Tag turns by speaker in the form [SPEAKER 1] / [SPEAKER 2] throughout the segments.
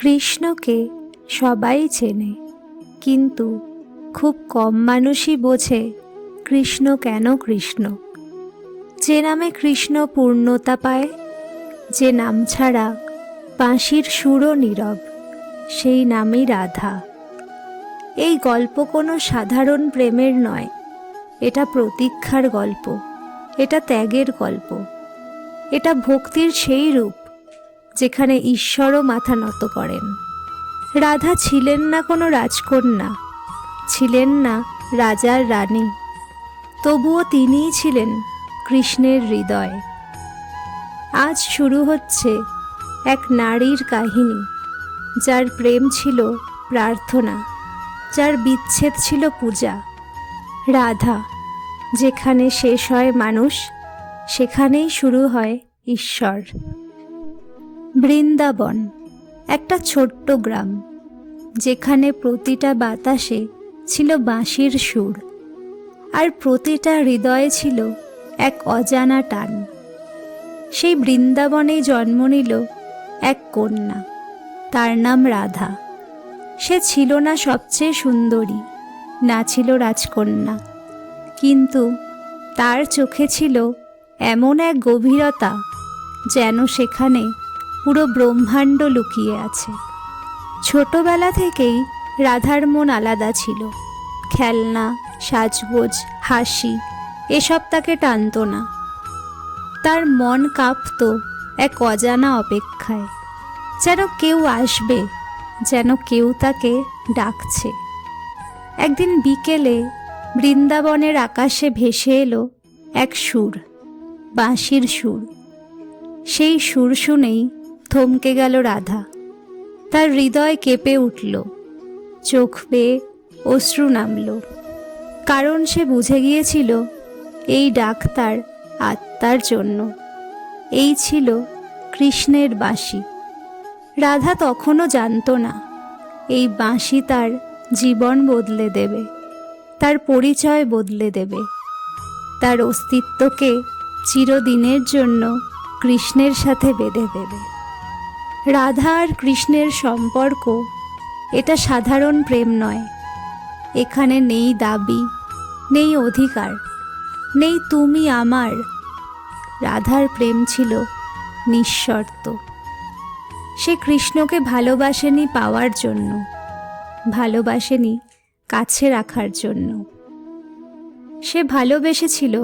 [SPEAKER 1] কৃষ্ণকে সবাই চেনে, কিন্তু খুব কম মানুষই বোঝে কৃষ্ণ কেন কৃষ্ণ। যে নামে কৃষ্ণ পূর্ণতা পায়, যে নাম ছাড়া বাঁশির সুরও নীরব, সেই নামই রাধা। এই গল্প কোনো সাধারণ প্রেমের নয়, এটা প্রতীক্ষার গল্প, এটা ত্যাগের গল্প, এটা ভক্তির সেই রূপ যেখানে ঈশ্বরও মাথা নত করেন। রাধা ছিলেন না কোনো রাজকন্যা, ছিলেন না রাজার রানী, তবুও তিনিই ছিলেন কৃষ্ণের হৃদয়। আজ শুরু হচ্ছে এক নারীর কাহিনী, যার প্রেম ছিল প্রার্থনা, যার বিচ্ছেদ ছিল পূজা। রাধা, যেখানে শেষ হয় মানুষ, সেখানেই শুরু হয় ঈশ্বর। বৃন্দাবন একটা ছোট্ট গ্রাম, যেখানে প্রতিটা বাতাসে ছিল বাঁশির সুর, আর প্রতিটা হৃদয়ে ছিল এক অজানা টান। সেই বৃন্দাবনেই জন্ম নিল এক কন্যা, তার নাম রাধা। সে ছিল না সবচেয়ে সুন্দরী, না ছিল রাজকন্যা, কিন্তু তার চোখে ছিল এমন এক গভীরতা, যেন সেখানে পুরো ব্রহ্মাণ্ড লুকিয়ে আছে। ছোটবেলা থেকেই রাধার মন আলাদা ছিল। খেলনা, সাজগোজ, হাসি এসব তাকে টানত না। তার মন কাঁপত এক অজানা অপেক্ষায়, যেন কেউ আসবে, যেন কেউ তাকে ডাকছে। একদিন বিকেলে বৃন্দাবনের আকাশে ভেসে এলো এক সুর, বাঁশির সুর। সেই সুর শুনেই থমকে গেল রাধা। তার হৃদয় কেঁপে উঠল, চোখ বেয়ে অশ্রু নামল, কারণ সে বুঝে গিয়েছিল এই ডাক তার আত্মার জন্য। এই ছিল কৃষ্ণের বাঁশি। রাধা তখনও জানত না এই বাঁশি তার জীবন বদলে দেবে, তার পরিচয় বদলে দেবে, তার অস্তিত্বকে চিরদিনের জন্য কৃষ্ণের সাথে বেঁধে দেবে। রাধা আর কৃষ্ণের সম্পর্ক এটা সাধারণ প্রেম নয়। এখানে নেই দাবি, নেই অধিকার, নেই তুমি আমার। রাধার প্রেম ছিল নিঃশর্ত। সে কৃষ্ণকে ভালোবাসেনি পাওয়ার জন্য, ভালোবাসেনি কাছে রাখার জন্য। সে ভালোবেসেছিল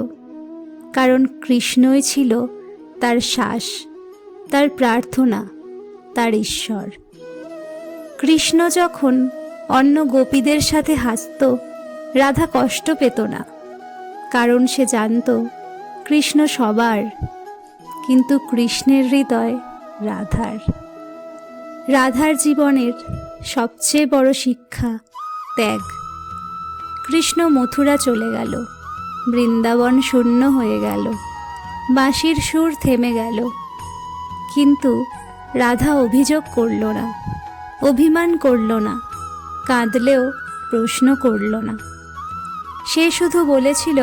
[SPEAKER 1] কারণ কৃষ্ণই ছিল তার শ্বাস, তার প্রার্থনা, তার ঈশ্বর। কৃষ্ণ যখন অন্য গোপীদের সাথে হাসত, রাধা কষ্ট পেত না, কারণ সে জানত কৃষ্ণ সবার, কিন্তু কৃষ্ণের হৃদয় রাধার। রাধার জীবনের সবচেয়ে বড় শিক্ষা ত্যাগ। কৃষ্ণ মথুরা চলে গেল, বৃন্দাবন শূন্য হয়ে গেল, বাঁশির সুর থেমে গেল, কিন্তু রাধা অভিযোগ করল না, অভিমান করল না, কাঁদলেও প্রশ্ন করল না। সে শুধু বলেছিল,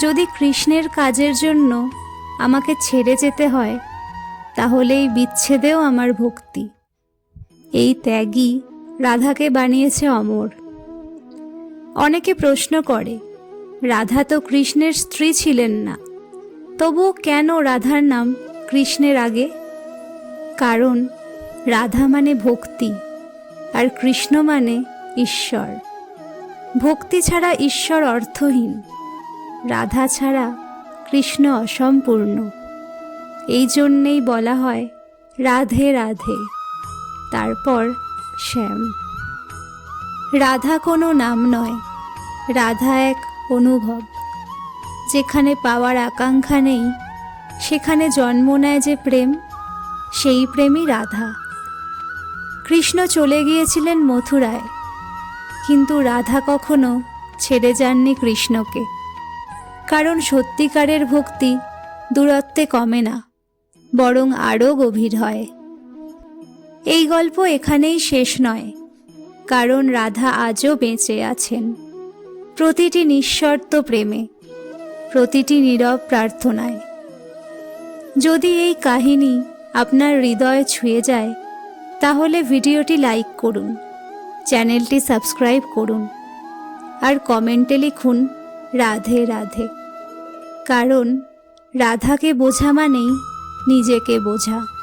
[SPEAKER 1] যদি কৃষ্ণের কাজের জন্য আমাকে ছেড়ে যেতে হয়, তাহলে এই বিচ্ছেদেও আমার ভক্তি। এই ত্যাগই রাধাকে বানিয়েছে অমর। অনেকে প্রশ্ন করে, রাধা তো কৃষ্ণের স্ত্রী ছিলেন না, তবুও কেন রাধার নাম কৃষ্ণের আগে? কারণ রাধা মানে ভক্তি, আর কৃষ্ণ মানে ঈশ্বর। ভক্তি ছাড়া ঈশ্বর অর্থহীন, রাধা ছাড়া কৃষ্ণ অসম্পূর্ণ। এই জন্যেই বলা হয় রাধে রাধে, তারপর শ্যাম। রাধা কোনো নাম নয়, রাধা এক অনুভব। যেখানে পাওয়ার আকাঙ্ক্ষা নেই, সেখানে জন্ম নেয় যে প্রেম, সেই প্রেমই রাধা। কৃষ্ণ চলে গিয়েছিলেন মথুরায়, কিন্তু রাধা কখনো ছেড়ে যাননি কৃষ্ণকে। কারণ সত্যিকারের ভক্তি দূরত্বে কমে না, বরং আরও গভীর হয়। এই গল্প এখানেই শেষ নয়, কারণ রাধা আজও বেঁচে আছেন, প্রতিটি নিঃশর্ত প্রেমে, প্রতিটি নীরব প্রার্থনায়। যদি এই কাহিনী আপনার হৃদয় ছুঁয়ে যায়, তাহলে ভিডিওটি লাইক করুন, চ্যানেলটি সাবস্ক্রাইব করুন আর কমেন্টে লিখুন রাধে রাধে। কারণ রাধাকে বোঝা মানেই নিজেকে বোঝা।